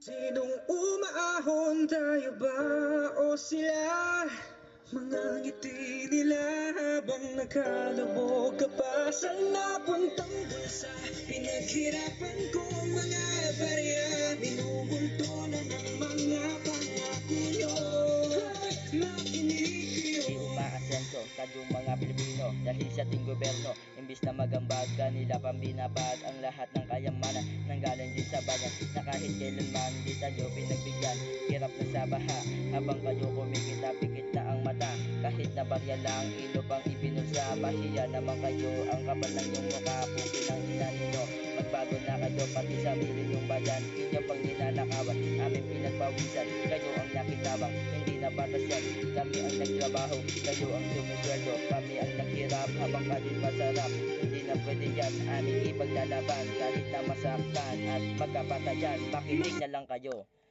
Sinong umaahon, tayo ba o sila? Mga ngiti nila habang nakalubog ka pa sa napuntang bansa. Pinaghirapan ko mga barya, binubunto na ng mga pangako nyo. Makinig kayo. Di umaasenso sa mga Pilipino dahil sa ating gobyerno. Imbis na magambag kanila pambinabad ang lahat ng kayamanan nanggaling din sa bayan, na kahit kailanman di tayo pinagbigyan. Hirap na sa baha habang kayo kumikita, pikit na ang mata. Kahit na barya lang ilo pang ibinulsa, mahiya naman kayo, ang kapal ng iyong mukha, pukin ang ina ninyo. Magbago na kayo pati sa yung bayan, inyo pang ninanakawan, aming pinagpawisan. Kayo ang nakitabang, hindi na batas yan. Kami ang nagtrabaho, kayo ang sumusweldo. Kami ang naghirap habang kanin masarap. Hindi na pwede yan, aming ipaglalaban kahit na masaktan at magkapatayan. Makinig na lang kayo.